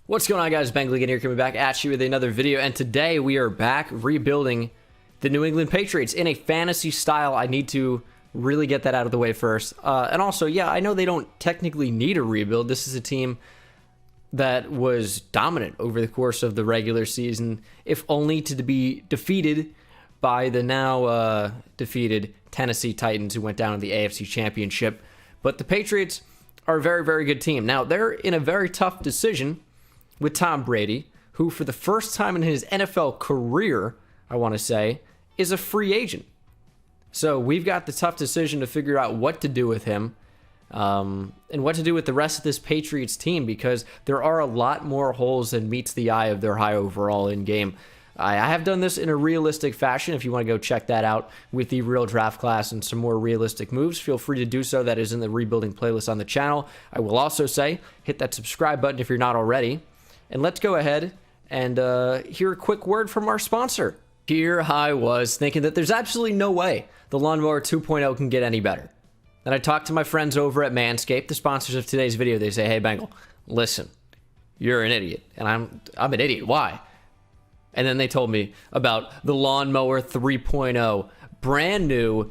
What's going on, guys? Bengal King here, coming back at you with another video, and today we are back rebuilding the New England Patriots in a fantasy style. I need to really get that out of the way first. And also, yeah, I know they don't technically need a rebuild. This is a team that was dominant over the course of the regular season, if only to be defeated by the now defeated Tennessee Titans, who went down in the AFC Championship. But the Patriots are a very, very good team. Now, they're in a very tough decision with Tom Brady, who for the first time in his NFL career, I want to say, is a free agent. So we've got the tough decision to figure out what to do with him and what to do with the rest of this Patriots team, because there are a lot more holes than meets the eye of their high overall in game. I have done this in a realistic fashion. If you want to go check that out with the real draft class and some more realistic moves, feel free to do so. That is in the rebuilding playlist on the channel. I will also say, hit that subscribe button if you're not already. And let's go ahead and hear a quick word from our sponsor. Here I was thinking that there's absolutely no way the Lawnmower 2.0 can get any better. Then I talked to my friends over at Manscaped, the sponsors of today's video. They say, hey, Bengal, listen, you're an idiot. And I'm an idiot. Why? And then they told me about the Lawnmower 3.0, brand new,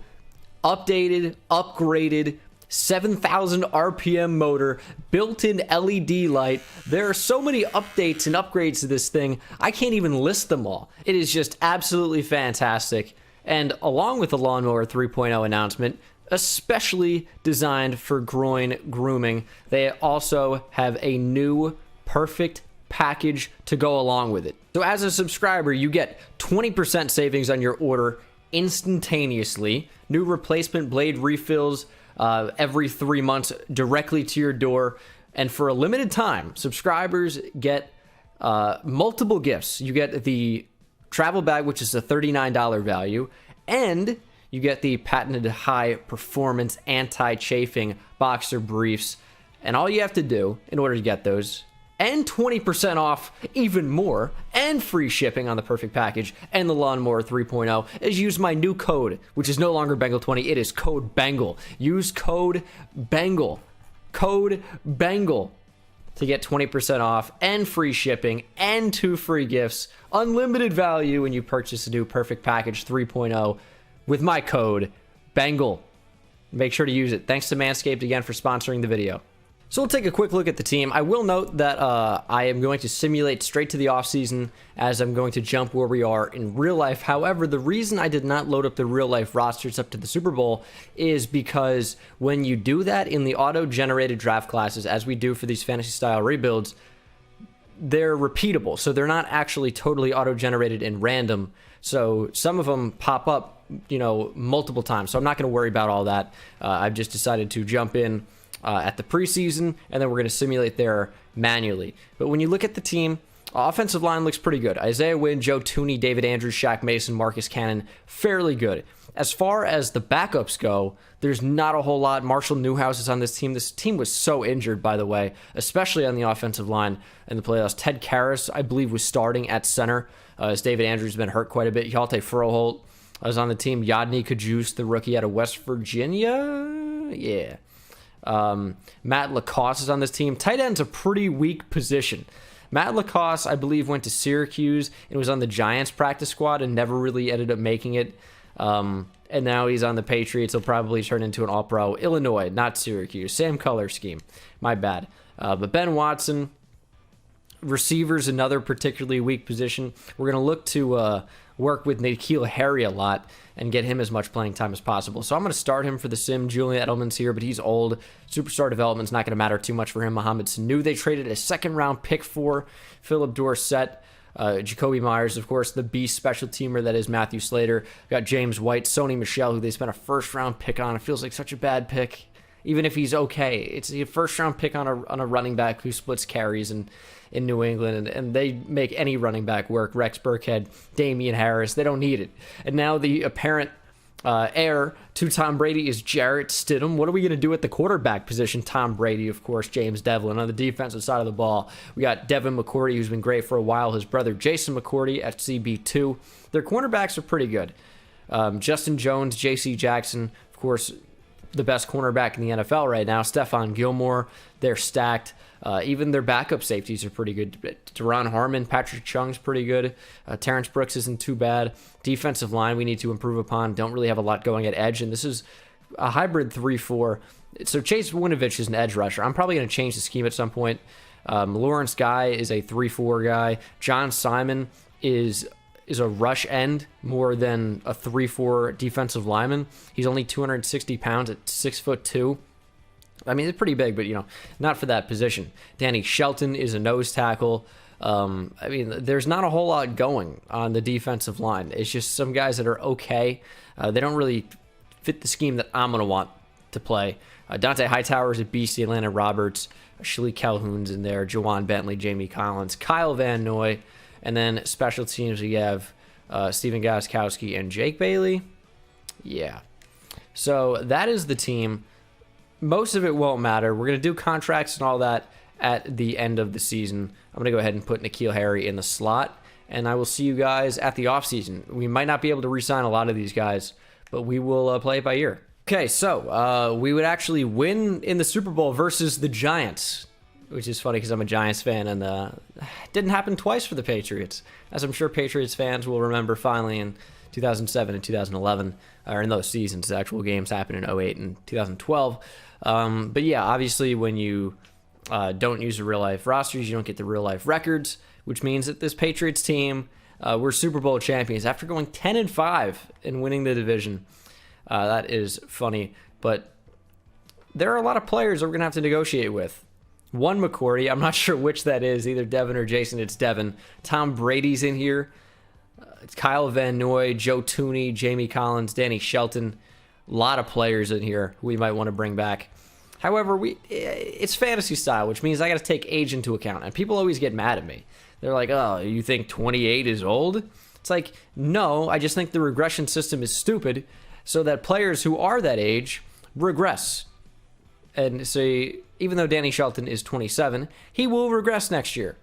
updated, upgraded, 7,000 RPM motor, built-in LED light. There are so many updates and upgrades to this thing, I can't even list them all. It is just absolutely fantastic. And along with the Lawnmower 3.0 announcement, especially designed for groin grooming, they also have a new perfect package to go along with it. So as a subscriber, you get 20% savings on your order instantaneously, new replacement blade refills every 3 months directly to your door. And for a limited time, subscribers get multiple gifts. You get the travel bag, which is a $39 value, and you get the patented high performance anti-chafing boxer briefs. And all you have to do in order to get those, and 20% off even more, and free shipping on the perfect package and the Lawnmower 3.0, is use my new code, which is no longer Bengal20. It is code Bengal. Use code Bengal. Code Bengal to get 20% off and free shipping and 2 free gifts. Unlimited value when you purchase a new perfect package 3.0 with my code Bengal. Make sure to use it. Thanks to Manscaped again for sponsoring the video. So we'll take a quick look at the team. I will note that I am going to simulate straight to the offseason, as I'm going to jump where we are in real life. However, the reason I did not load up the real life rosters up to the Super Bowl is because when you do that in the auto-generated draft classes, as we do for these fantasy style rebuilds, they're repeatable. So they're not actually totally auto-generated and random. So some of them pop up, you know, multiple times. So I'm not going to worry about all that. I've just decided to jump in at the preseason, and then we're going to simulate there manually. But when you look at the team, offensive line looks pretty good. Isaiah Wynn, Joe Thuney, David Andrews, Shaq Mason, Marcus Cannon, fairly good. As far as the backups go, there's not a whole lot. Marshall Newhouse is on this team. This team was so injured, by the way, especially on the offensive line in the playoffs. Ted Karras, I believe, was starting at center, as David Andrews has been hurt quite a bit. Hjalte Froholt was on the team. Yadni Kajus, the rookie out of West Virginia. Yeah. Matt Lacoste is on this team. Tight end's a pretty weak position. Matt Lacoste, I believe, went to Syracuse and was on the Giants practice squad and never really ended up making it. And now he's on the Patriots. He'll probably turn into an all-pro. Illinois, not Syracuse. Same color scheme. My bad. But Ben Watson, receivers, another particularly weak position. We're going to look to work with N'Keal Harry a lot and get him as much playing time as possible. So I'm going to start him for the sim. Julian Edelman's here, but he's old. Superstar development's not going to matter too much for him. Mohamed Sanu, they traded a second-round pick for. Philip Dorsett. Jacoby Myers, of course, the beast special teamer that is Matthew Slater. Got James White, Sony Michel, who they spent a first-round pick on. It feels like such a bad pick. Even if he's okay, it's a first-round pick on a running back who splits carries in New England, and they make any running back work. Rex Burkhead, Damian Harris, they don't need it. And now the apparent heir to Tom Brady is Jarrett Stidham. What are we going to do at the quarterback position? Tom Brady, of course, James Devlin. On the defensive side of the ball, we got Devin McCourty, who's been great for a while. His brother, Jason McCourty, at CB2. Their cornerbacks are pretty good. Justin Jones, J.C. Jackson, of course, the best cornerback in the NFL right now. Stephon Gilmore, they're stacked. Even their backup safeties are pretty good. Deron Harmon, Patrick Chung's pretty good. Terrence Brooks isn't too bad. Defensive line we need to improve upon. Don't really have a lot going at edge, and this is a hybrid 3-4. So Chase Winovich is an edge rusher. I'm probably going to change the scheme at some point. Lawrence Guy is a 3-4 guy. John Simon is a rush end more than a 3-4 defensive lineman. He's only 260 pounds at 6'2". I mean, it's pretty big, but, not for that position. Danny Shelton is a nose tackle. I mean, there's not a whole lot going on the defensive line. It's just some guys that are okay. They don't really fit the scheme that I'm going to want to play. Dante Hightower is a beast. Atlanta Roberts, Shalik Calhoun's in there, Jawan Bentley, Jamie Collins, Kyle Van Noy, and then special teams we have Steven Gostkowski and Jake Bailey. Yeah. So that is the team. Most of it won't matter. We're going to do contracts and all that at the end of the season. I'm going to go ahead and put N'Keal Harry in the slot, and I will see you guys at the offseason. We might not be able to re-sign a lot of these guys, but we will play it by ear. Okay, so we would actually win in the Super Bowl versus the Giants, which is funny because I'm a Giants fan, and it didn't happen twice for the Patriots, as I'm sure Patriots fans will remember finally in 2007 and 2011, or in those seasons. The actual games happened in 08 and 2012. But yeah, obviously when you don't use the real-life rosters, you don't get the real-life records, which means that this Patriots team, we're Super Bowl champions after going 10-5 and winning the division. That is funny, but there are a lot of players that we're going to have to negotiate with. One McCourty, I'm not sure which that is, either Devin or Jason. It's Devin. Tom Brady's in here. It's Kyle Van Noy, Joe Tooney, Jamie Collins, Danny Shelton. A lot of players in here we might want to bring back. However, it's fantasy style, which means I got to take age into account. And people always get mad at me. They're like, oh, you think 28 is old? It's like, no, I just think the regression system is stupid, so that players who are that age regress. And so even though Danny Shelton is 27, he will regress next year.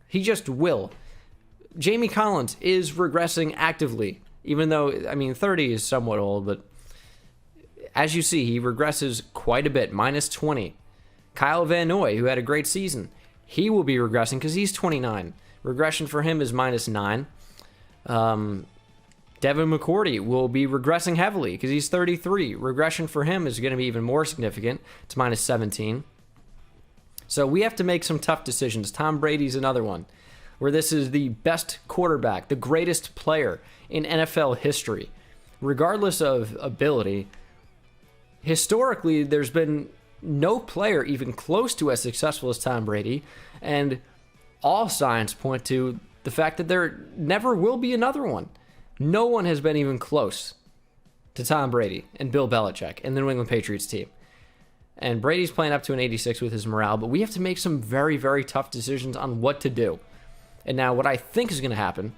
He just will. Jamie Collins is regressing actively, even though, 30 is somewhat old, but as you see, he regresses quite a bit, minus 20. Kyle Van Noy, who had a great season, he will be regressing because he's 29. Regression for him is minus 9. Devin McCourty will be regressing heavily because he's 33. Regression for him is going to be even more significant. It's minus 17. So we have to make some tough decisions. Tom Brady's another one, where this is the best quarterback, the greatest player in NFL history. Regardless of ability, historically, there's been no player even close to as successful as Tom Brady, and all signs point to the fact that there never will be another one. No one has been even close to Tom Brady and Bill Belichick and the New England Patriots team. And Brady's playing up to an 86 with his morale, but we have to make some very, very tough decisions on what to do. And now what I think is going to happen,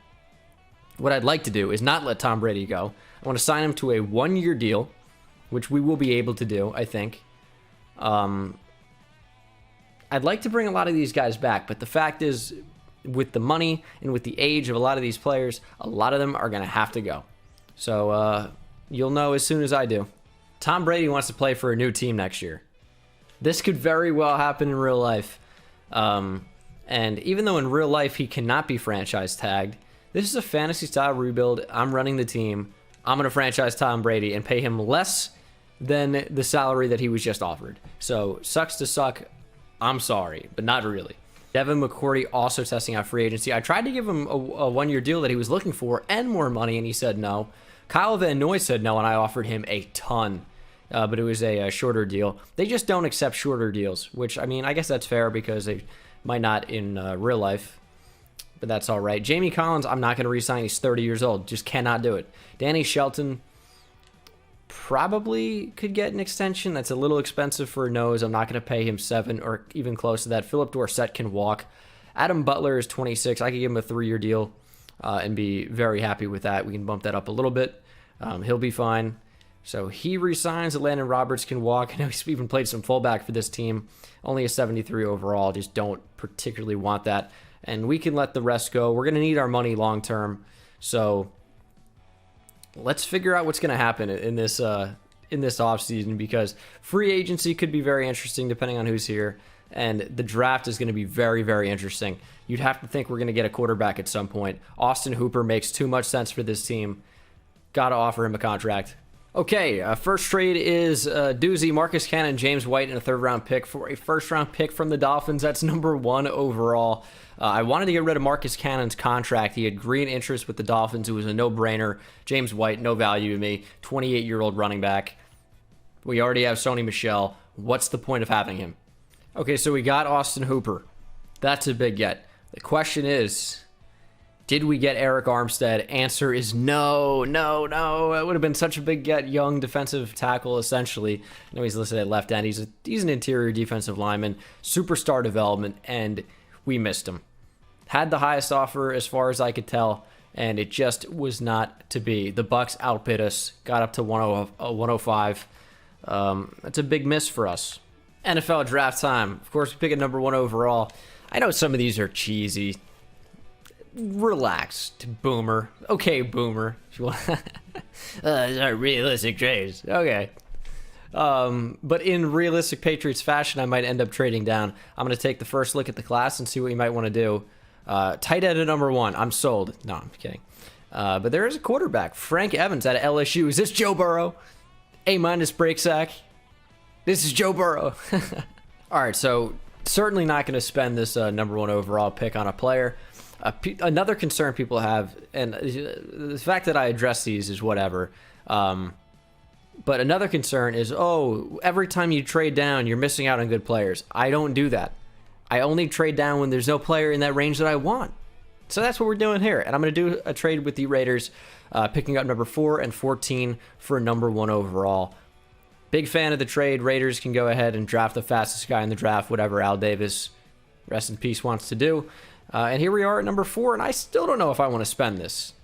what I'd like to do, is not let Tom Brady go. I want to sign him to a 1-year deal, which we will be able to do, I think. I'd like to bring a lot of these guys back, but the fact is, with the money and with the age of a lot of these players, a lot of them are going to have to go. So you'll know as soon as I do. Tom Brady wants to play for a new team next year. This could very well happen in real life. And even though in real life he cannot be franchise tagged, this is a fantasy style rebuild. I'm running the team. I'm going to franchise Tom Brady and pay him less than the salary that he was just offered. So sucks to suck. I'm sorry, but not really. Devin McCourty also testing out free agency. I tried to give him a 1-year deal that he was looking for and more money, and he said no. Kyle Van Noy said no, and I offered him a ton, but it was a shorter deal. They just don't accept shorter deals, which, I guess that's fair because they might not in real life, but that's all right. Jamie Collins, I'm not going to re-sign. He's 30 years old. Just cannot do it. Danny Shelton probably could get an extension. That's a little expensive for a nose. I'm not going to pay him 7 or even close to that. Philip Dorsett can walk. Adam Butler is 26. I could give him a 3-year deal and be very happy with that. We can bump that up a little bit. He'll be fine. So he resigns. Landon Roberts can walk. I know he's even played some fullback for this team. Only a 73 overall. Just don't particularly want that. And we can let the rest go. We're going to need our money long term. So let's figure out what's going to happen in this in this offseason because free agency could be very interesting depending on who's here, and the draft is going to be very, very interesting. You'd have to think we're going to get a quarterback at some point. Austin Hooper makes too much sense for this team. Got to offer him a contract. Okay, first trade is doozy. Marcus Cannon, James White, and a third-round pick for a first-round pick from the Dolphins. That's number 1 overall. I wanted to get rid of Marcus Cannon's contract. He had green interest with the Dolphins. It was a no-brainer. James White, no value to me. 28-year-old running back. We already have Sony Michel. What's the point of having him? Okay, so we got Austin Hooper. That's a big get. The question is, did we get Eric Armstead? Answer is no. It would have been such a big get. Young defensive tackle, essentially. I know he's listed at left end. He's an interior defensive lineman. Superstar development, and we missed him. Had the highest offer as far as I could tell, and it just was not to be. The Bucs outbid us. Got up to 105. That's a big miss for us. NFL draft time. Of course, we pick a number 1 overall. I know some of these are cheesy. Relaxed, Boomer. Okay, Boomer. If you want. These are realistic trades. Okay. But in realistic Patriots fashion, I might end up trading down. I'm going to take the first look at the class and see what you might want to do. Tight end at number 1. I'm sold. No, I'm kidding. But there is a quarterback. Frank Evans out of LSU. Is this Joe Burrow? A- break sack. This is Joe Burrow. All right, so certainly not going to spend this number 1 overall pick on a player. Another concern people have, and the fact that I address these is whatever, but another concern is, every time you trade down, you're missing out on good players. I don't do that. I only trade down when there's no player in that range that I want. So that's what we're doing here, and I'm going to do a trade with the Raiders, picking up number 4 and 14 for number 1 overall. Big fan of the trade. Raiders can go ahead and draft the fastest guy in the draft, whatever Al Davis, rest in peace, wants to do. And here we are at number 4, and I still don't know if I want to spend this.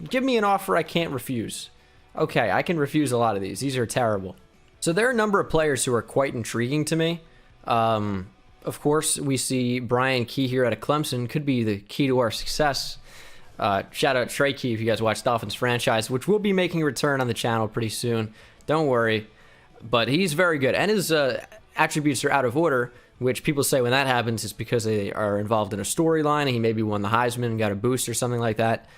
Give me an offer I can't refuse. Okay, I can refuse a lot of these. These are terrible. So there are a number of players who are quite intriguing to me. Of course, we see Brian Key here out of Clemson. Could be the key to our success. Shout out Trey Key if you guys watch Dolphins franchise, which will be making a return on the channel pretty soon. Don't worry. But he's very good. And his attributes are out of order, which people say when that happens is because they are involved in a storyline and he maybe won the Heisman and got a boost or something like that.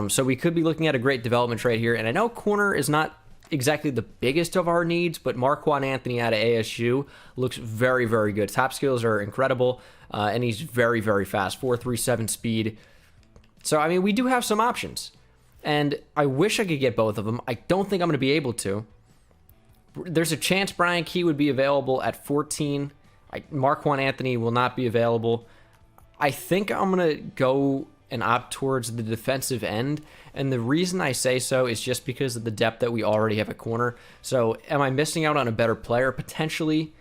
So we could be looking at a great development trade here. And I know corner is not exactly the biggest of our needs, but Marquand Anthony out of ASU looks very, very good. Top skills are incredible, and he's very, very fast. 4.37 speed. So, I mean, we do have some options. And I wish I could get both of them. I don't think I'm going to be able to. There's a chance Brian Key would be available at 14. Marquand Anthony will not be available. I think I'm going to go and opt towards the defensive end. And the reason I say so is just because of the depth that we already have at corner. So am I missing out on a better player? Potentially.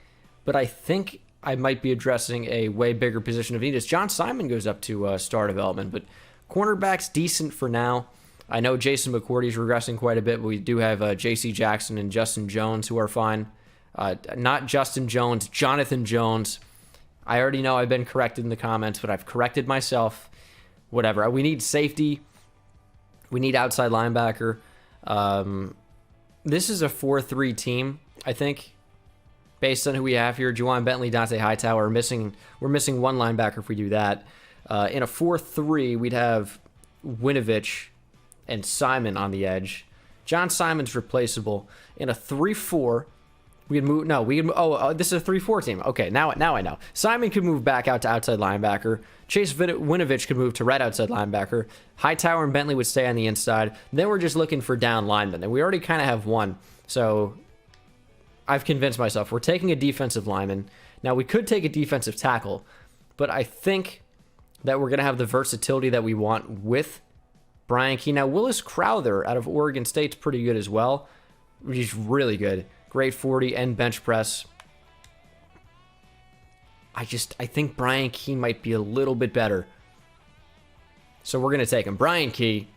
But I think I might be addressing a way bigger position of need as John Simon goes up to star development. But cornerback's decent for now. I know Jason McCourty's regressing quite a bit, but we do have J.C. Jackson and Justin Jones who are fine. Not Justin Jones, Jonathan Jones. I already know I've been corrected in the comments, but I've corrected myself. Whatever. We need safety. We need outside linebacker. This is a 4-3 team, I think, based on who we have here. Juwan Bentley, Dante Hightower. We're missing one linebacker if we do that. In a 4-3, we'd have Winovich and Simon on the edge. John Simon's replaceable. In a 3-4, we'd move. No, we. This is a 3-4 team. Okay, now I know. Simon could move back out to outside linebacker. Chase Winovich could move to right outside linebacker. Hightower and Bentley would stay on the inside. Then we're just looking for down linemen, and we already kind of have one. So I've convinced myself we're taking a defensive lineman. Now we could take a defensive tackle, but I think that we're going to have the versatility that we want with Brian Key. Now Willis Crowther out of Oregon State's pretty good as well. He's really good. Great 40 and bench press. I think Brian Key might be a little bit better. So we're going to take him. Brian Key,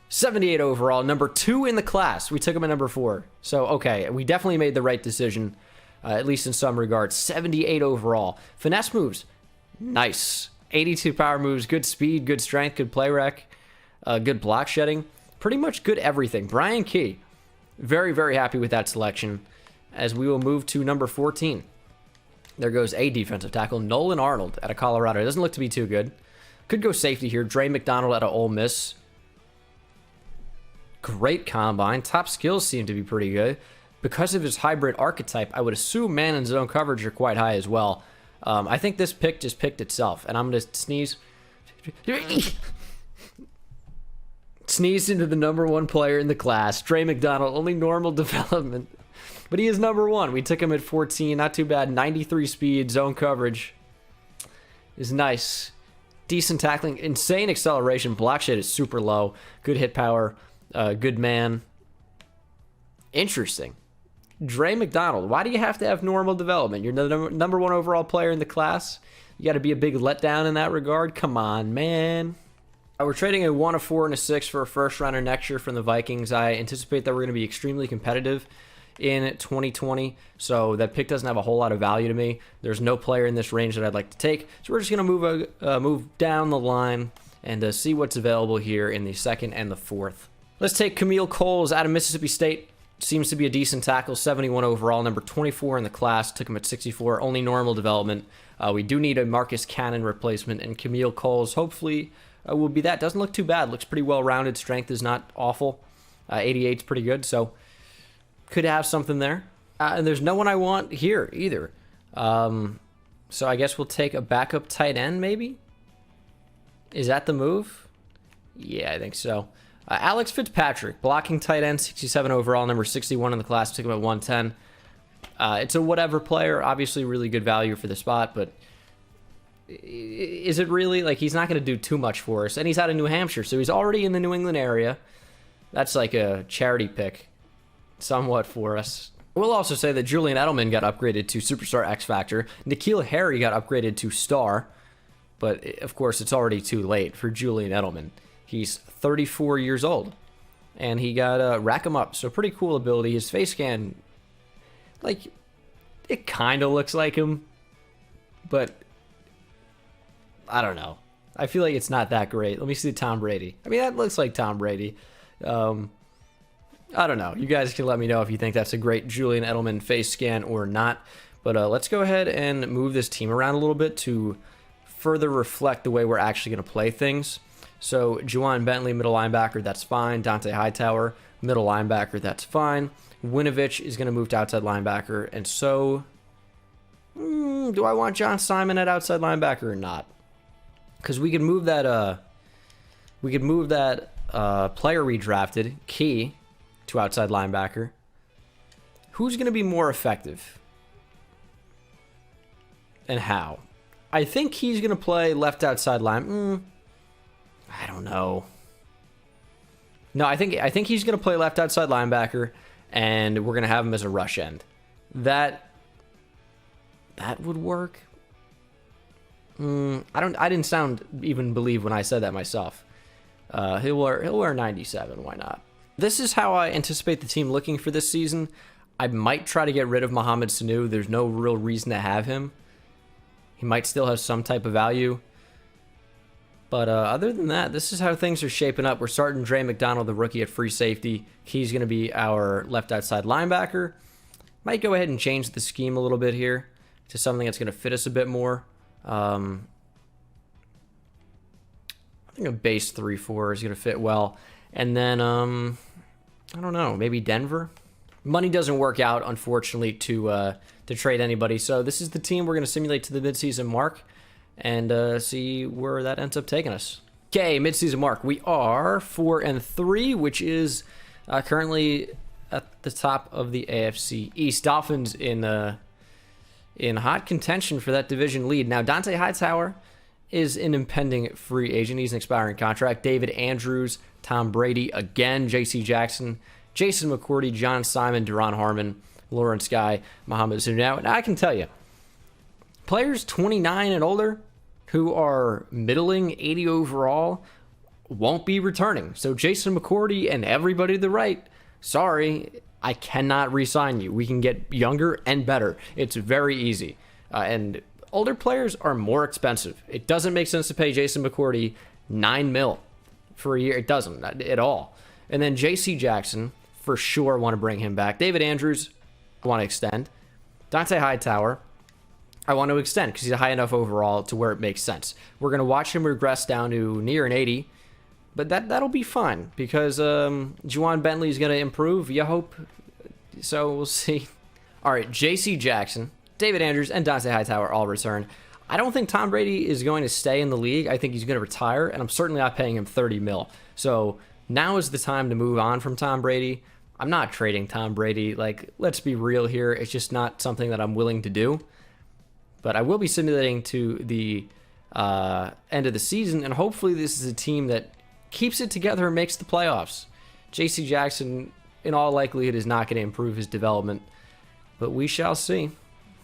78 overall, number 2 in the class. We took him at number 4. So, okay, we definitely made the right decision, at least in some regards. 78 overall. Finesse moves, nice. 82 power moves, good speed, good strength, good play rec, good block shedding. Pretty much good everything. Brian Key. Very, very happy with that selection, as we will move to number 14. There goes a defensive tackle, Nolan Arnold out of Colorado. It doesn't look to be too good. Could go safety here. Dre McDonald out of Ole Miss. Great combine. Top skills seem to be pretty good. Because of his hybrid archetype, I would assume man and zone coverage are quite high as well. I think this pick just picked itself, and I'm going to sneeze. Sneezed into the number 1 player in the class. Dre McDonald, only normal development. But he is number 1. We took him at 14. Not too bad. 93 speed. Zone coverage is nice. Decent tackling. Insane acceleration. Block shed is super low. Good hit power. Good man. Interesting. Dre McDonald. Why do you have to have normal development? You're the number 1 overall player in the class. You got to be a big letdown in that regard. Come on, man. We're trading a 1, a 4, and a 6 for a first rounder next year from the Vikings. I anticipate that we're going to be extremely competitive in 2020, so that pick doesn't have a whole lot of value to me. There's no player in this range that I'd like to take, so we're just going to move down the line and see what's available here in the 2nd and the 4th. Let's take Camille Coles out of Mississippi State. Seems to be a decent tackle, 71 overall, number 24 in the class. Took him at 64, only normal development. We do need a Marcus Cannon replacement, and Camille Coles hopefully will be that. Doesn't look too bad. Looks pretty well-rounded. Strength is not awful. 88's pretty good, so could have something there. And there's no one I want here either. So I guess we'll take a backup tight end, maybe? Is that the move? Yeah, I think so. Alex Fitzpatrick, blocking tight end, 67 overall, number 61 in the class. Took him at 110. It's a whatever player. Obviously, really good value for the spot, but is it really? Like, he's not going to do too much for us. And he's out of New Hampshire, so he's already in the New England area. That's like a charity pick, somewhat, for us. We'll also say that Julian Edelman got upgraded to Superstar X Factor. N'Keal Harry got upgraded to Star. But, of course, it's already too late for Julian Edelman. He's 34 years old, and he got Rack 'em Up, so pretty cool ability. His face scan, like, it kind of looks like him, but I don't know. I feel like it's not that great. Let me see Tom Brady. I mean, that looks like Tom Brady. I don't know. You guys can let me know if you think that's a great Julian Edelman face scan or not. But let's go ahead and move this team around a little bit to further reflect the way we're actually going to play things. So, Juwan Bentley, middle linebacker, that's fine. Dante Hightower, middle linebacker, that's fine. Winovich is going to move to outside linebacker. And so, do I want John Simon at outside linebacker or not? Because we could move that, player we drafted, Key, to outside linebacker. Who's going to be more effective? And how? I think he's going to play left outside line. I don't know. No, I think he's going to play left outside linebacker, and we're going to have him as a rush end. That would work. I didn't even believe when I said that myself. He'll wear 97. Why not? This is how I anticipate the team looking for this season. I might try to get rid of Mohamed Sanu. There's no real reason to have him. He might still have some type of value. But other than that, this is how things are shaping up. We're starting Dre McDonald, the rookie, at free safety. He's going to be our left outside linebacker. Might go ahead and change the scheme a little bit here to something that's going to fit us a bit more. I think a base 3-4 is going to fit well. And then, I don't know, maybe Denver? Money doesn't work out, unfortunately, to trade anybody. So this is the team we're going to simulate to the midseason mark and see where that ends up taking us. Okay, midseason mark. We are 4-3, which is currently at the top of the AFC East. Dolphins in hot contention for that division lead. Now, Dante Hightower is an impending free agent. He's an expiring contract. David Andrews, Tom Brady again, J.C. Jackson, Jason McCourty, John Simon, Duron Harmon, Lawrence Guy, Mohamed Sanu. Now, I can tell you, players 29 and older who are middling 80 overall won't be returning. So Jason McCourty and everybody to the right, sorry, I cannot re-sign you. We can get younger and better. It's very easy. And older players are more expensive. It doesn't make sense to pay Jason McCourty $9 million for a year. It doesn't at all. And then J.C. Jackson, for sure want to bring him back. David Andrews, I want to extend. Dante Hightower, I want to extend because he's high enough overall to where it makes sense. We're going to watch him regress down to near an 80, but that'll be fine because Juwan Bentley is going to improve. You hope. So we'll see. All right, J.C. Jackson, David Andrews, and Dante Hightower all return. I don't think Tom Brady is going to stay in the league. I think he's going to retire, and I'm certainly not paying him $30 million. So now is the time to move on from Tom Brady. I'm not trading Tom Brady. Like, let's be real here. It's just not something that I'm willing to do. But I will be simulating to the end of the season, and hopefully this is a team that keeps it together and makes the playoffs. J.C. Jackson, in all likelihood, is not going to improve his development, but we shall see.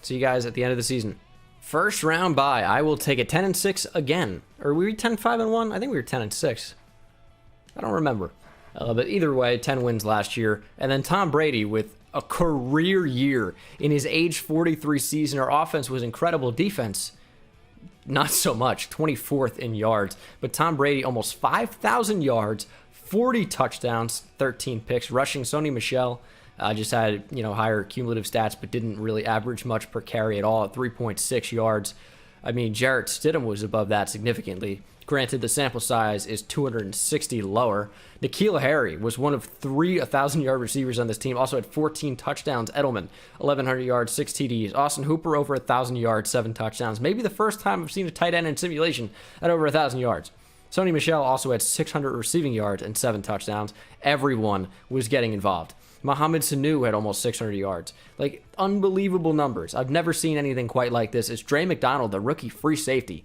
See you guys at the end of the season. First round bye. I will take it 10-6 again. Or were we 10-5-1? I think we were 10-6. I don't remember. But either way, 10 wins last year. And then Tom Brady with a career year in his age 43 season. Our offense was incredible. Defense, not so much. 24th in yards. But Tom Brady, almost 5,000 yards, 40 touchdowns, 13 picks. Rushing, Sony Michel just had higher cumulative stats, but didn't really average much per carry at all at 3.6 yards. I mean, Jarrett Stidham was above that significantly. Granted, the sample size is 260 lower. N'Keal Harry was one of 3 1,000-yard receivers on this team. Also had 14 touchdowns. Edelman, 1,100 yards, 6 TDs. Austin Hooper, over 1,000 yards, 7 touchdowns. Maybe the first time I've seen a tight end in simulation at over 1,000 yards. Sony Michel also had 600 receiving yards and 7 touchdowns. Everyone was getting involved. Mohamed Sanu had almost 600 yards. Like, unbelievable numbers. I've never seen anything quite like this. It's Dre McDonald, the rookie free safety,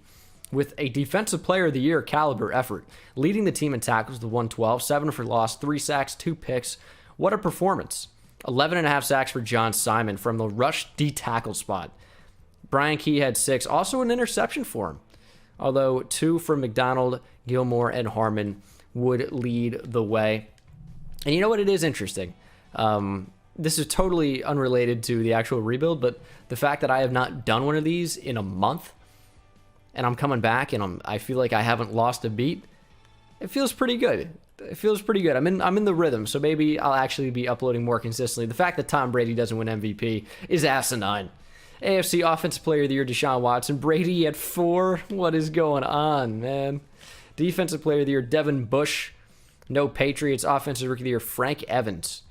with a Defensive Player of the Year caliber effort, leading the team in tackles with 112, 7 for loss, 3 sacks, 2 picks. What a performance. 11.5 sacks for John Simon from the rush D-tackle spot. Brian Key had 6, also an interception for him. Although 2 from McDonald, Gilmore, and Harmon would lead the way. And you know what? It is interesting. This is totally unrelated to the actual rebuild, but the fact that I have not done one of these in a month, and I'm coming back, and I feel like I haven't lost a beat, it feels pretty good. It feels pretty good. I'm in the rhythm, so maybe I'll actually be uploading more consistently. The fact that Tom Brady doesn't win MVP is asinine. AFC Offensive Player of the Year, Deshaun Watson. Brady at 4. What is going on, man? Defensive Player of the Year, Devin Bush. No Patriots. Offensive Rookie of the Year, Frank Evans.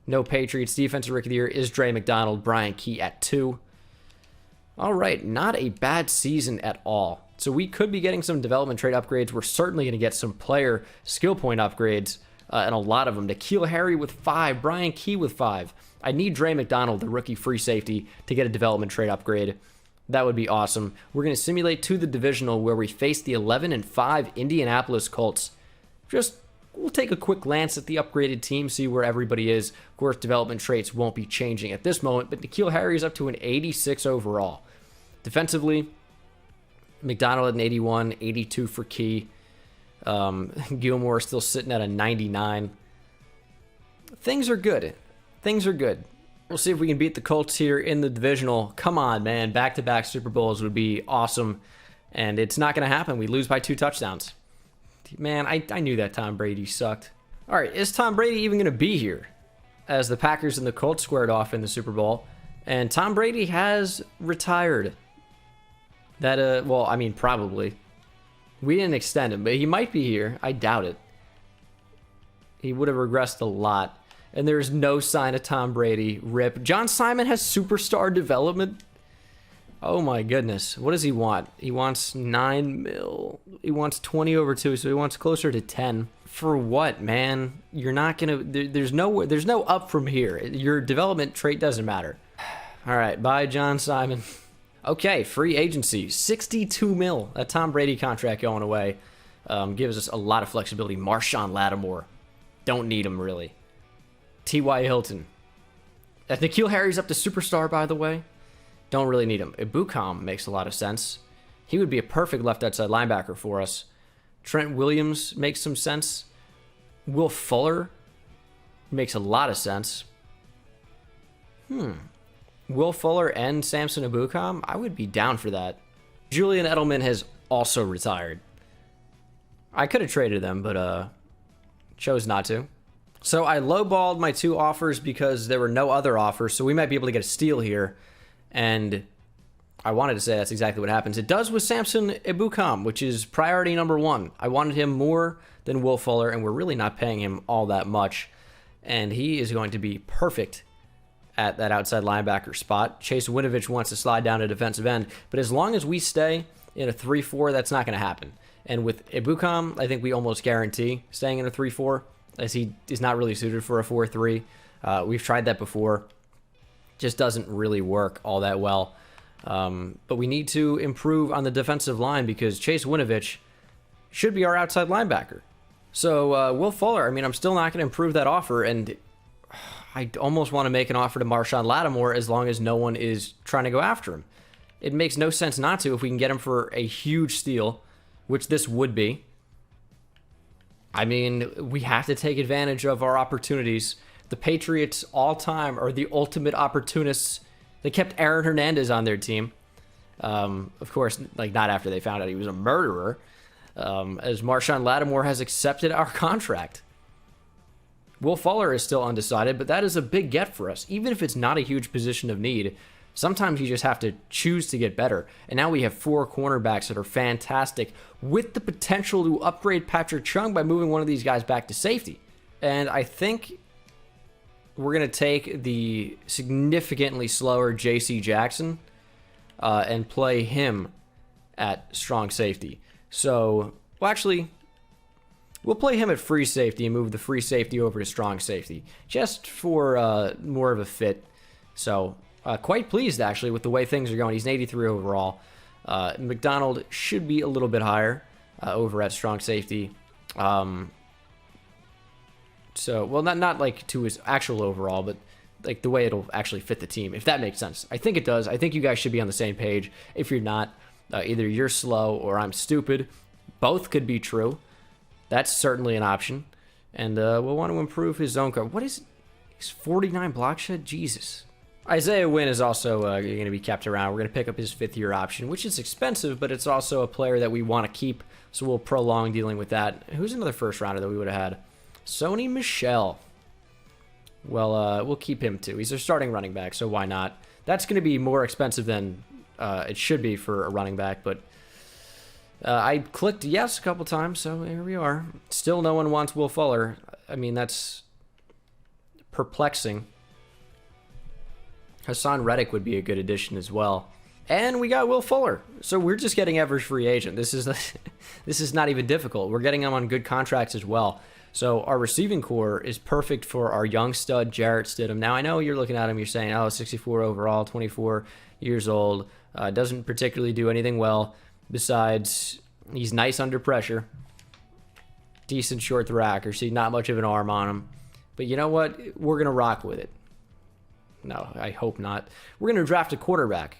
No Patriots. Defensive Rookie of the Year is Dre McDonald. Brian Key at 2. All right, not a bad season at all. So we could be getting some development trade upgrades. We're certainly going to get some player skill point upgrades, and a lot of them. N'Keal Harry with 5. Brian Key with 5. I need Dre McDonald, the rookie free safety, to get a development trade upgrade. That would be awesome. We're going to simulate to the divisional where we face the 11-5 Indianapolis Colts. We'll take a quick glance at the upgraded team, see where everybody is. Of course, development traits won't be changing at this moment, but N'Keal Harry is up to an 86 overall. Defensively, McDonald at an 81, 82 for Key. Gilmore still sitting at a 99. Things are good. Things are good. We'll see if we can beat the Colts here in the divisional. Come on, man. Back-to-back Super Bowls would be awesome, and it's not going to happen. We lose by 2 touchdowns. Man, I knew that Tom Brady sucked. All right, is Tom Brady even going to be here as the Packers and the Colts squared off in the Super Bowl? And Tom Brady has retired. Well, I mean, probably. We didn't extend him, but he might be here. I doubt it. He would have regressed a lot. And there's no sign of Tom Brady. RIP. John Simon has superstar development. Oh my goodness. What does he want? He wants 9 mil. He wants 20 over 2, so he wants closer to 10. For what, man? You're not going to... There's no up from here. Your development trait doesn't matter. All right, bye, John Simon. Okay, free agency. 62 mil. That Tom Brady contract going away gives us a lot of flexibility. Marshawn Lattimore. Don't need him, really. T.Y. Hilton. N'Keal Harry's up to superstar, by the way. Don't really need him. Ibukam makes a lot of sense. He would be a perfect left outside linebacker for us. Trent Williams makes some sense. Will Fuller makes a lot of sense. Will Fuller and Samson Ibukam? I would be down for that. Julian Edelman has also retired. I could have traded them, but chose not to. So I lowballed my 2 offers because there were no other offers, so we might be able to get a steal here. And I wanted to say that's exactly what happens. It does with Samson Ebukam, which is priority number 1. I wanted him more than Will Fuller, and we're really not paying him all that much. And he is going to be perfect at that outside linebacker spot. Chase Winovich wants to slide down to defensive end, but as long as we stay in a 3-4, that's not going to happen. And with Ebukam, I think we almost guarantee staying in a 3-4, as he is not really suited for a 4-3. We've tried that before. Just doesn't really work all that well. But we need to improve on the defensive line because Chase Winovich should be our outside linebacker. So Will Fuller, I mean, I'm still not going to improve that offer, and I almost want to make an offer to Marshawn Lattimore as long as no one is trying to go after him. It makes no sense not to if we can get him for a huge steal, which this would be. I mean, we have to take advantage of our opportunities. The Patriots all time are the ultimate opportunists. They kept Aaron Hernandez on their team. Of course, like not after they found out he was a murderer, as Marshawn Lattimore has accepted our contract. Will Fuller is still undecided, but that is a big get for us. Even if it's not a huge position of need, sometimes you just have to choose to get better. And now we have 4 cornerbacks that are fantastic with the potential to upgrade Patrick Chung by moving one of these guys back to safety. And I think we're going to take the significantly slower J.C. Jackson and play him at strong safety. So, well, actually, we'll play him at free safety and move the free safety over to strong safety, just for more of a fit. So, quite pleased, actually, with the way things are going. He's an 83 overall. McDonald should be a little bit higher over at strong safety. So, well, not like to his actual overall, but like the way it'll actually fit the team, if that makes sense. I think it does. I think you guys should be on the same page. If you're not, either you're slow or I'm stupid. Both could be true. That's certainly an option. And we'll want to improve his zone cover. What is his 49 block shed? Jesus. Isaiah Wynn is also going to be kept around. We're going to pick up his 5th-year option, which is expensive, but it's also a player that we want to keep, so we'll prolong dealing with that. Who's another first-rounder that we would have had? Sony Michel. Well, we'll keep him too. He's a starting running back, so why not? That's going to be more expensive than it should be for a running back, but I clicked yes a couple times, so here we are. Still no one wants Will Fuller. I mean, that's perplexing. Hassan Reddick would be a good addition as well. And we got Will Fuller. So we're just getting every free agent. This is not even difficult. We're getting them on good contracts as well. So our receiving core is perfect for our young stud, Jarrett Stidham. Now, I know you're looking at him, you're saying, oh, 64 overall, 24 years old, doesn't particularly do anything well. Besides, he's nice under pressure. Decent short throw accuracy, not much of an arm on him. But you know what? We're going to rock with it. No, I hope not. We're going to draft a quarterback.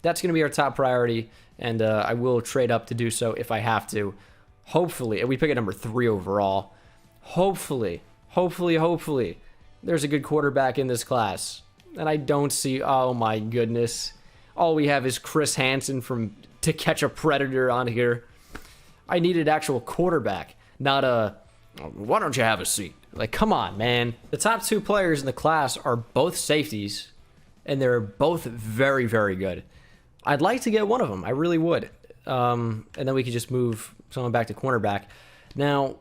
That's going to be our top priority, and I will trade up to do so if I have to. Hopefully, we pick at number 3 overall. Hopefully, there's a good quarterback in this class. And I don't see, oh my goodness. All we have is Chris Hansen from To Catch a Predator on here. I needed actual quarterback, not a, why don't you have a seat? Like, come on, man. The top 2 players in the class are both safeties, and they're both very, very good. I'd like to get one of them. I really would. And then we could just move someone back to cornerback. Now,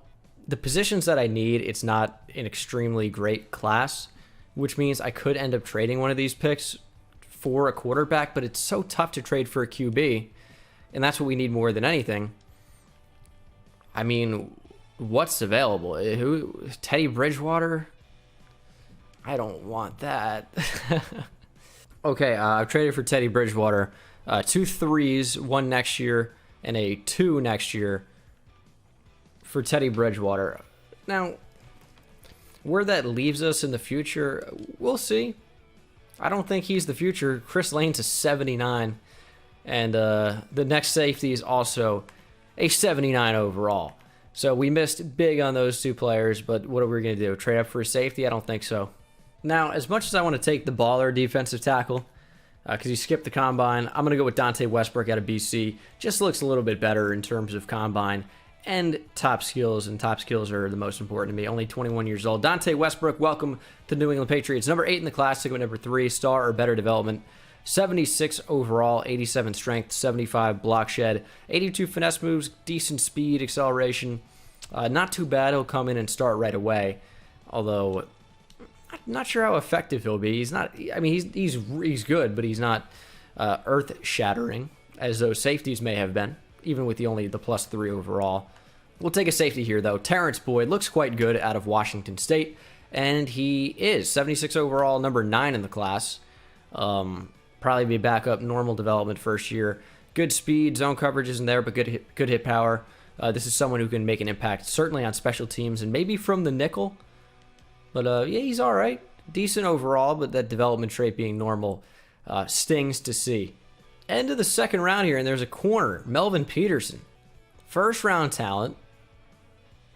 the positions that I need, it's not an extremely great class, which means I could end up trading one of these picks for a quarterback, but it's so tough to trade for a QB, and that's what we need more than anything. I mean, what's available? Who? Teddy Bridgewater? I don't want that. Okay, I've traded for Teddy Bridgewater. 2 3s, 1 next year, and a 2 next year for Teddy Bridgewater. Now, where that leaves us in the future, we'll see. I don't think he's the future. Chris Lane's a 79, and the next safety is also a 79 overall. So we missed big on those 2 players, but what are we going to do? Trade up for a safety? I don't think so. Now, as much as I want to take the baller defensive tackle, because he skipped the combine, I'm going to go with Dante Westbrook out of BC. Just looks a little bit better in terms of combine. and top skills, and top skills are the most important to me. Only 21 years old. Dante Westbrook, welcome to New England Patriots. Number 8 in the class, with number 3, star or better development. 76 overall, 87 strength, 75 block shed, 82 finesse moves, decent speed, acceleration. Not too bad. He'll come in and start right away. Although, I'm not sure how effective he'll be. He's not. I mean, he's good, but he's not earth-shattering as those safeties may have been, even with the +3 overall. We'll take a safety here, though. Terrence Boyd looks quite good out of Washington State, and he is 76 overall, number 9 in the class. Probably be back up, normal development first year. Good speed, zone coverage isn't there, but good hit power. This is someone who can make an impact, certainly on special teams, and maybe from the nickel. But yeah, he's all right. Decent overall, but that development trait being normal stings to see. End of the second round here, and there's a corner, Melvin Peterson. First round talent.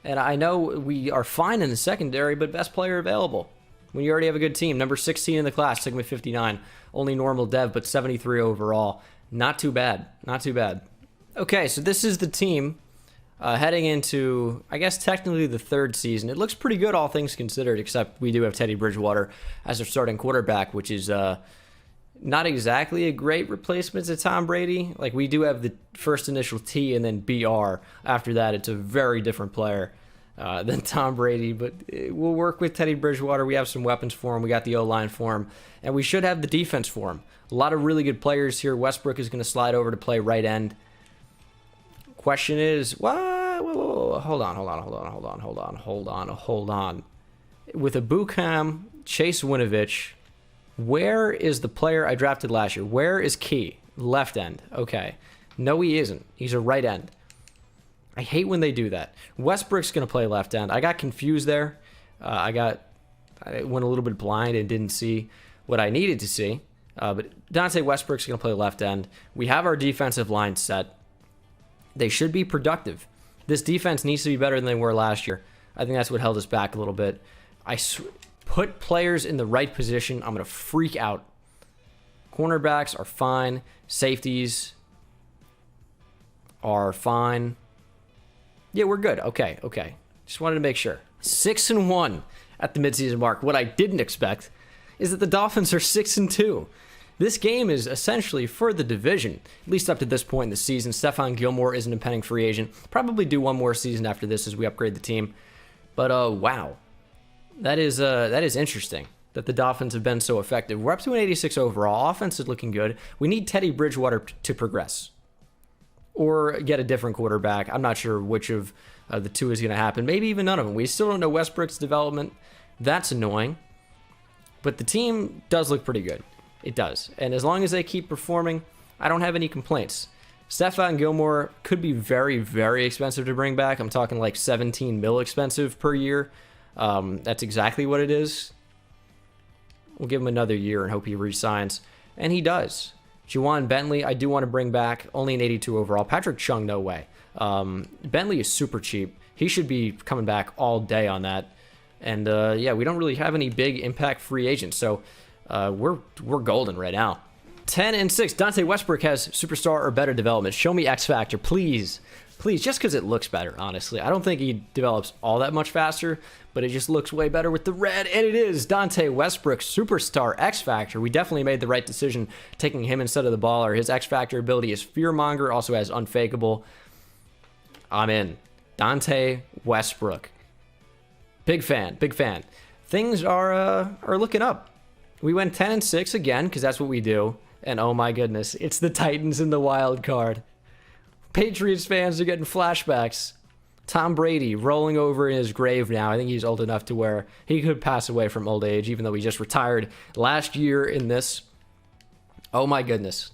And I know we are fine in the secondary, but best player available. When you already have a good team. Number 16 in the class, took him at 59. Only normal dev, but 73 overall. Not too bad. Not too bad. Okay, so this is the team heading into, I guess, technically the 3rd season. It looks pretty good, all things considered, except we do have Teddy Bridgewater as our starting quarterback, which is not exactly a great replacement to Tom Brady. Like, we do have the first initial T and then BR. After that, it's a very different player than Tom Brady, but we'll work with Teddy Bridgewater. We have some weapons for him. We got the O-line for him, and we should have the defense for him. A lot of really good players here. Westbrook is going to slide over to play right end. Question is, whoa, hold on. With Ibukam, Chase Winovich, where is the player I drafted last year? Where is Key? Left end. Okay. No, he isn't. He's a right end. I hate when they do that. Westbrook's going to play left end. I got confused there. I went a little bit blind and didn't see what I needed to see. But Dante Westbrook's going to play left end. We have our defensive line set. They should be productive. This defense needs to be better than they were last year. I think that's what held us back a little bit. Put players in the right position. I'm going to freak out. Cornerbacks are fine. Safeties are fine. Yeah, we're good. Okay. Just wanted to make sure. 6-1 at the midseason mark. What I didn't expect is that the Dolphins are 6-2. This game is essentially for the division, at least up to this point in the season. Stephon Gilmore is an impending free agent. Probably do one more season after this as we upgrade the team. But wow, that is interesting that the Dolphins have been so effective. We're up to an 86 overall. Offense is looking good. We need Teddy Bridgewater to progress or get a different quarterback. I'm not sure which of the two is going to happen. Maybe even none of them. We still don't know Westbrook's development. That's annoying. But the team does look pretty good. It does. And as long as they keep performing, I don't have any complaints. Stephon Gilmore could be very, very expensive to bring back. I'm talking like 17 mil expensive per year. That's exactly what it is. We'll give him another year and hope he re-signs. And he does. Juwan Bentley, I do want to bring back. Only an 82 overall. Patrick Chung, no way. Bentley is super cheap. He should be coming back all day on that. And yeah, we don't really have any big impact free agents. So we're golden right now. 10-6. Dante Westbrook has superstar or better development. Show me X Factor, please. Please, just because it looks better, honestly. I don't think he develops all that much faster, but it just looks way better with the red, and it is Dante Westbrook, superstar X Factor. We definitely made the right decision taking him instead of the baller. His X Factor ability is Fearmonger, also has Unfakeable. I'm in. Dante Westbrook. Big fan, big fan. Things are looking up. We went 10-6 again, because that's what we do. And oh my goodness, it's the Titans in the wild card. Patriots fans are getting flashbacks. Tom Brady rolling over in his grave now. I think he's old enough to where he could pass away from old age, even though he just retired last year in this. Oh my goodness.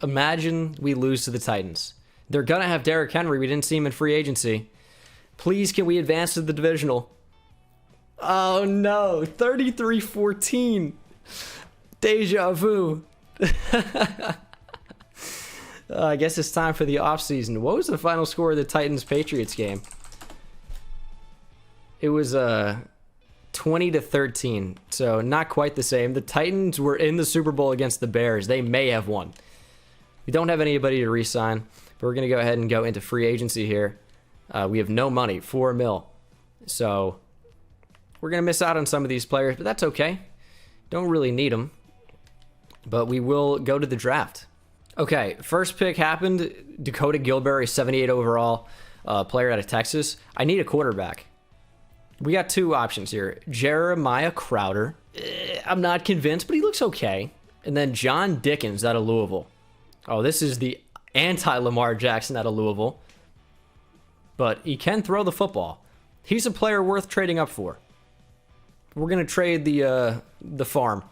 Imagine we lose to the Titans. They're going to have Derrick Henry. We didn't see him in free agency. Please, can we advance to the divisional? Oh no, 33-14. Deja vu. I guess it's time for the offseason. What was the final score of the Titans-Patriots game? It was 20-13, so not quite the same. The Titans were in the Super Bowl against the Bears. They may have won. We don't have anybody to re-sign, but we're going to go ahead and go into free agency here. We have no money, 4 mil. So we're going to miss out on some of these players, but that's okay. Don't really need them. But we will go to the draft. Okay, first pick happened. Dakota Gilberry, 78 overall, player out of Texas. I need a quarterback. We got 2 options here. Jeremiah Crowder. I'm not convinced, but he looks okay. And then John Dickens out of Louisville. Oh, this is the anti-Lamar Jackson out of Louisville. But he can throw the football. He's a player worth trading up for. We're going to trade the farm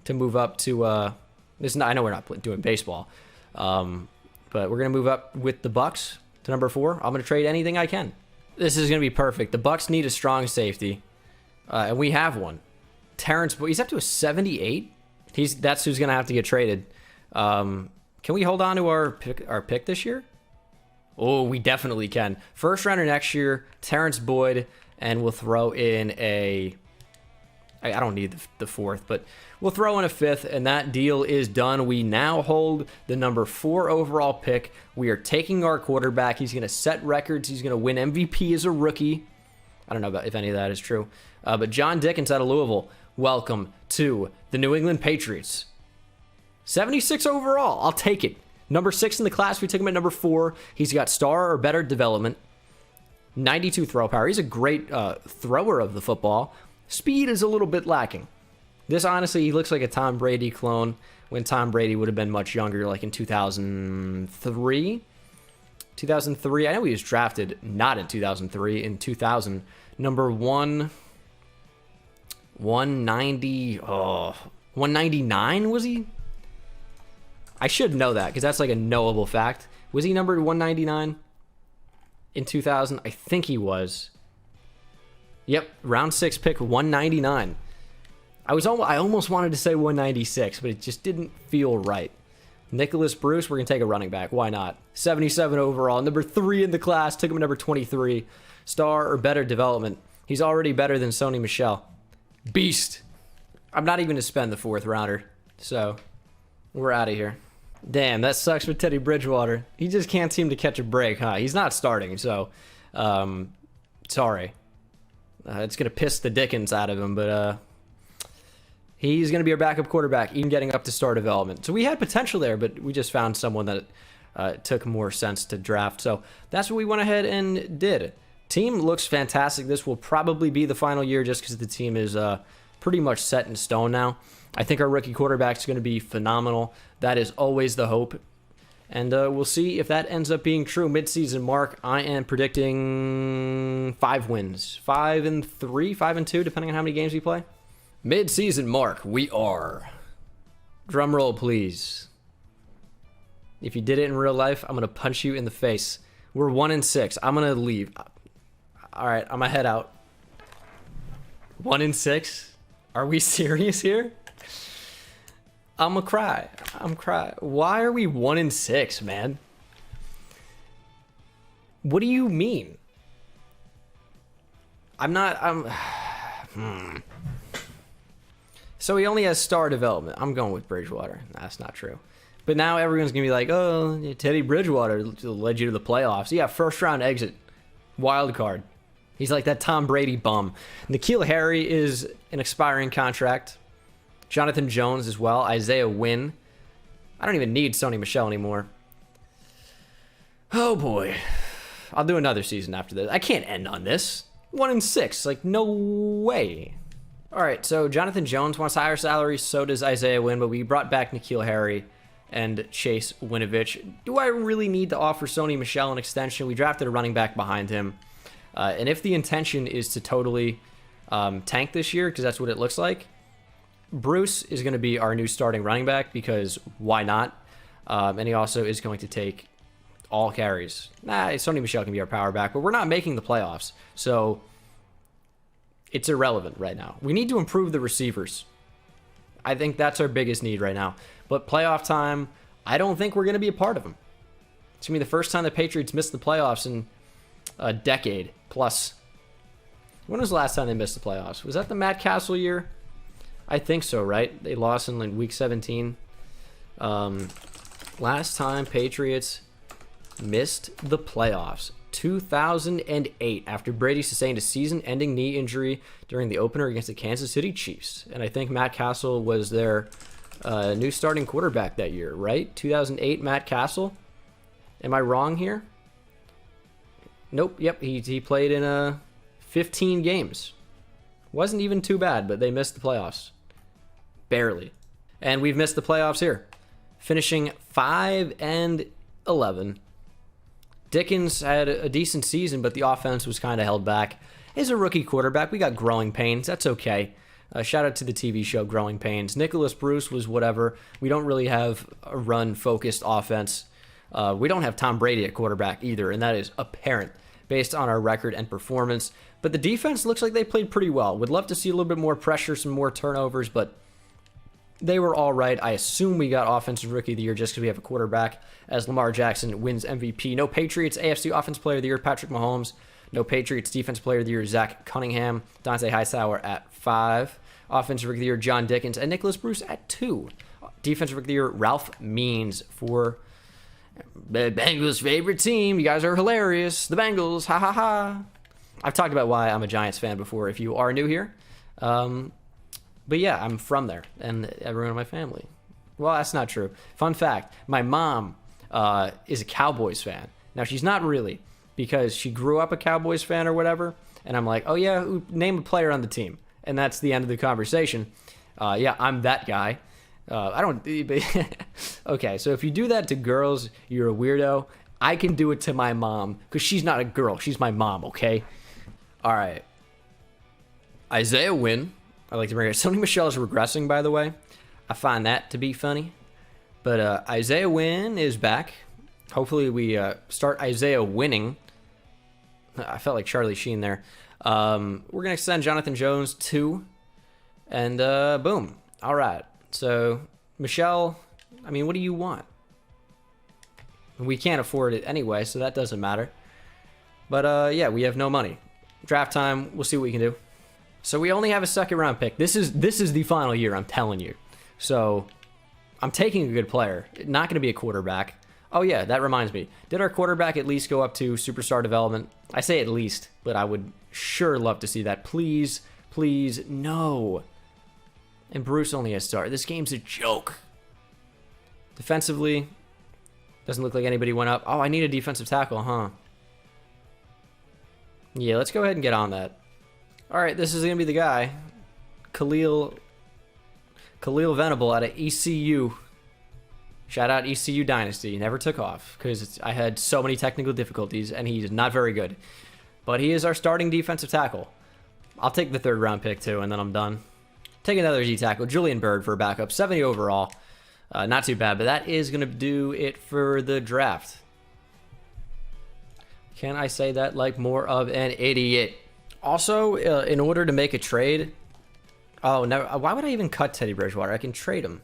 to move up to... This is not, I know we're not doing baseball. But we're going to move up with the Bucks to number 4. I'm going to trade anything I can. This is going to be perfect. The Bucks need a strong safety. And we have one. Terrence Boyd. He's up to a 78. That's who's going to have to get traded. Can we hold on to our pick this year? Oh, we definitely can. First rounder next year, Terrence Boyd, and we'll throw in a... I don't need the 4th, but we'll throw in a 5th, and that deal is done. We now hold the number 4 overall pick. We are taking our quarterback. He's going to set records. He's going to win MVP as a rookie. I don't know if any of that is true. But John Dickens out of Louisville, welcome to the New England Patriots. 76 overall. I'll take it. Number 6 in the class. We took him at number 4. He's got star or better development. 92 throw power. He's a great thrower of the football. Speed is a little bit lacking. This, honestly, he looks like a Tom Brady clone when Tom Brady would have been much younger, like in 2003. 2003. I know he was drafted not in 2003, in 2000. Number 199, was he? I should know that because that's like a knowable fact. Was he numbered 199 in 2000? I think he was. Yep, round 6 pick 199. I almost wanted to say 196, but it just didn't feel right. Nicholas Bruce, we're going to take a running back. Why not? 77 overall, number 3 in the class. Took him at number 23. Star or better development. He's already better than Sony Michel. Beast. I'm not even going to spend the 4th rounder, so we're out of here. Damn, that sucks for Teddy Bridgewater. He just can't seem to catch a break, huh? He's not starting, so sorry. It's going to piss the Dickens out of him, but he's going to be our backup quarterback, even getting up to star development. So we had potential there, but we just found someone that took more sense to draft. So that's what we went ahead and did. Team looks fantastic. This will probably be the final year just because the team is pretty much set in stone now. I think our rookie quarterback is going to be phenomenal. That is always the hope. And we'll see if that ends up being true. Mid-season mark, I am predicting 5 wins. 5-3, 5-2, depending on how many games we play. Mid-season mark, we are. Drum roll, please. If you did it in real life, I'm going to punch you in the face. We're 1-6. I'm going to leave. All right, I'm going to head out. 1-6? Are we serious here? I'm gonna cry. I'm crying. Why are we 1-6, man? What do you mean? So he only has star development. I'm going with Bridgewater. That's not true. But now everyone's gonna be like, oh, Teddy Bridgewater led you to the playoffs. Yeah, first round exit. Wild card. He's like that Tom Brady bum. N'Keal Harry is an expiring contract. Jonathan Jones as well. Isaiah Wynn. I don't even need Sony Michel anymore. Oh boy. I'll do another season after this. I can't end on this. 1-6. Like, no way. Alright, so Jonathan Jones wants higher salary. So does Isaiah Wynn. But we brought back N'Keal Harry and Chase Winovich. Do I really need to offer Sony Michel an extension? We drafted a running back behind him. And if the intention is to totally tank this year, because that's what it looks like, Bruce is going to be our new starting running back because why not? And he also is going to take all carries. Sony Michel can be our power back, but we're not making the playoffs. So it's irrelevant right now. We need to improve the receivers. I think that's our biggest need right now. But playoff time, I don't think we're going to be a part of them. It's going to be the first time the Patriots missed the playoffs in a decade plus. When was the last time they missed the playoffs? Was that the Matt Castle year? I think so, right? They lost in like week 17. Last time Patriots missed the playoffs. 2008, after Brady sustained a season-ending knee injury during the opener against the Kansas City Chiefs. And I think Matt Castle was their new starting quarterback that year, right? 2008 Matt Castle. Am I wrong here? Nope. Yep, he played in 15 games. Wasn't even too bad, but they missed the playoffs. Barely. And we've missed the playoffs here, finishing 5-11. Dickens had a decent season, but the offense was kind of held back. He's a rookie quarterback. We got growing pains. That's okay. Shout out to the TV show Growing Pains. Nicholas Bruce was whatever. We don't really have a run-focused offense. We don't have Tom Brady at quarterback either, and that is apparent based on our record and performance. But the defense looks like they played pretty well. Would love to see a little bit more pressure, some more turnovers, but they were all right. I assume we got Offensive Rookie of the Year just because we have a quarterback, as Lamar Jackson wins MVP. No Patriots AFC Offensive Player of the Year, Patrick Mahomes. No Patriots Defensive Player of the Year, Zach Cunningham. Dante Hightower at 5. Offensive Rookie of the Year, John Dickens. And Nicholas Bruce at 2. Defensive Rookie of the Year, Ralph Means for the Bengals' favorite team. You guys are hilarious. The Bengals, ha ha ha. I've talked about why I'm a Giants fan before if you are new here. But yeah, I'm from there, and everyone in my family. Well, that's not true. Fun fact, my mom is a Cowboys fan. Now, she's not really, because she grew up a Cowboys fan or whatever, and I'm like, oh yeah, name a player on the team. And that's the end of the conversation. Yeah, I'm that guy. I don't... Okay, so if you do that to girls, you're a weirdo. I can do it to my mom, because she's not a girl. She's my mom, okay? All right. Isaiah Wynn. I like to bring it. Sony Michel is regressing, by the way. I find that to be funny. But Isaiah Wynn is back. Hopefully we start Isaiah winning. I felt like Charlie Sheen there. We're going to extend Jonathan Jones too. And boom. All right. So, Michelle, I mean, what do you want? We can't afford it anyway, so that doesn't matter. But yeah, we have no money. Draft time, we'll see what we can do. So we only have a second-round pick. This is the final year, I'm telling you. So I'm taking a good player. Not going to be a quarterback. Oh, yeah, that reminds me. Did our quarterback at least go up to superstar development? I say at least, but I would sure love to see that. Please, please, no. And Bruce only has star. This game's a joke. Defensively, doesn't look like anybody went up. Oh, I need a defensive tackle, huh? Yeah, let's go ahead and get on that. All right, this is going to be the guy. Khalil Venable out of ECU. Shout out ECU Dynasty. Never took off because I had so many technical difficulties, and he's not very good. But he is our starting defensive tackle. I'll take the 3rd round pick, too, and then I'm done. Take another D tackle. Julian Bird for a backup. 70 overall. Not too bad, but that is going to do it for the draft. Can I say that like more of an idiot? Also, in order to make a trade... Oh, no. Why would I even cut Teddy Bridgewater? I can trade him.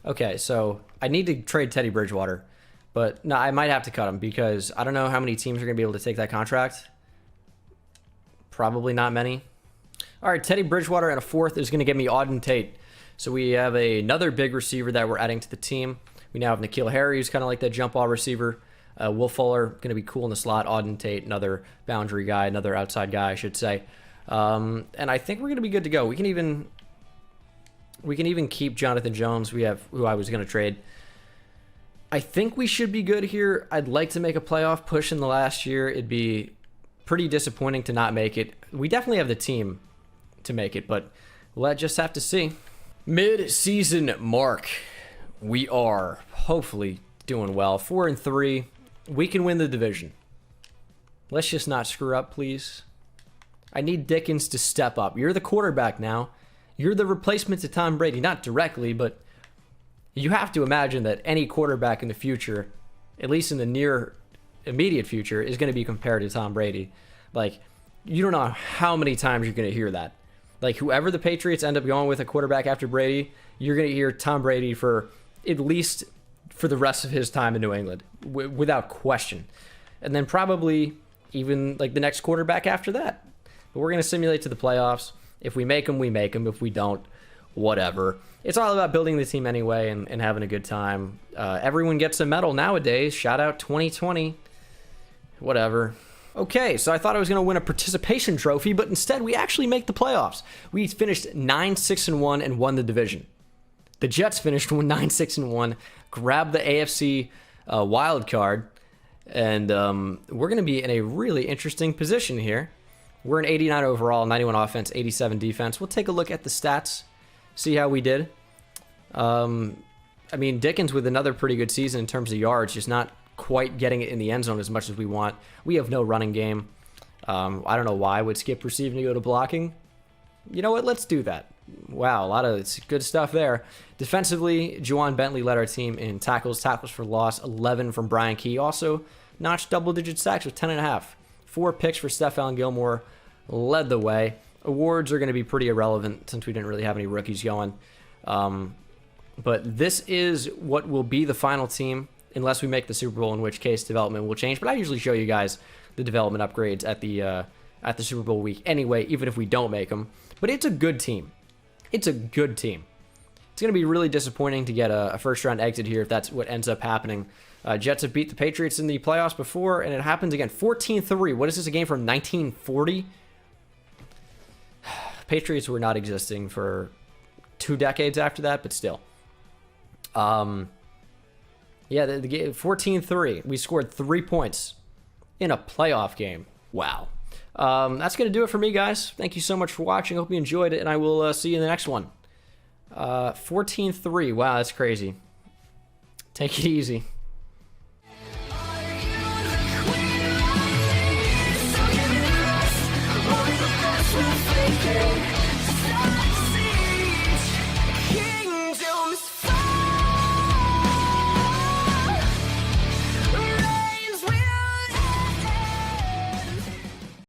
Okay, so I need to trade Teddy Bridgewater. But no, I might have to cut him because I don't know how many teams are going to be able to take that contract. Probably not many. All right, Teddy Bridgewater and a 4th is going to get me Auden Tate. So we have another big receiver that we're adding to the team. We now have N'Keal Harry, who's kind of like that jump ball receiver. Will Fuller, going to be cool in the slot. Auden Tate, another boundary guy, another outside guy, I should say. And I think we're going to be good to go. We can even keep Jonathan Jones, who I was going to trade. I think we should be good here. I'd like to make a playoff push in the last year. It'd be pretty disappointing to not make it. We definitely have the team to make it, but we'll just have to see. Mid-season mark. We are hopefully doing well. 4-3. We can win the division. Let's just not screw up, please. I need Dickens to step up. You're the quarterback now. You're the replacement to Tom Brady. Not directly, but you have to imagine that any quarterback in the future, at least in the near immediate future, is going to be compared to Tom Brady. Like, you don't know how many times you're going to hear that. Like, whoever the Patriots end up going with a quarterback after Brady, you're going to hear Tom Brady for at least for the rest of his time in New England, without question. And then probably even like the next quarterback after that. But we're going to simulate to the playoffs. If we make them, we make them. If we don't, whatever. It's all about building the team anyway and having a good time. Everyone gets a medal nowadays. Shout out 2020. Whatever. Okay, so I thought I was going to win a participation trophy, but instead we actually make the playoffs. We finished 9-6-1 and won the division. The Jets finished 9-6-1, grabbed the AFC wild card, and we're going to be in a really interesting position here. We're an 89 overall, 91 offense, 87 defense. We'll take a look at the stats, see how we did. I mean, Dickens with another pretty good season in terms of yards, just not quite getting it in the end zone as much as we want. We have no running game. I don't know why I would skip receiving to go to blocking. You know what? Let's do that. Wow, a lot of good stuff there. Defensively, Juwan Bentley led our team in tackles for loss, 11 from Brian Key. Also notched double-digit sacks with 10.5. 4 picks for Stephon Gilmore led the way. Awards are going to be pretty irrelevant since we didn't really have any rookies going. But this is what will be the final team unless we make the Super Bowl, in which case development will change. But I usually show you guys the development upgrades at the Super Bowl week anyway, even if we don't make them. But it's a good team. It's a good team. It's going to be really disappointing to get a first-round exit here if that's what ends up happening. Jets have beat the Patriots in the playoffs before, and it happens again. 14-3. What is this, a game from 1940? Patriots were not existing for 2 decades after that, but still. Yeah, the game 14-3. We scored 3 points in a playoff game. Wow. That's going to do it for me, guys. Thank you so much for watching. Hope you enjoyed it, and I will see you in the next one. 14-3. Wow, that's crazy. Take it easy.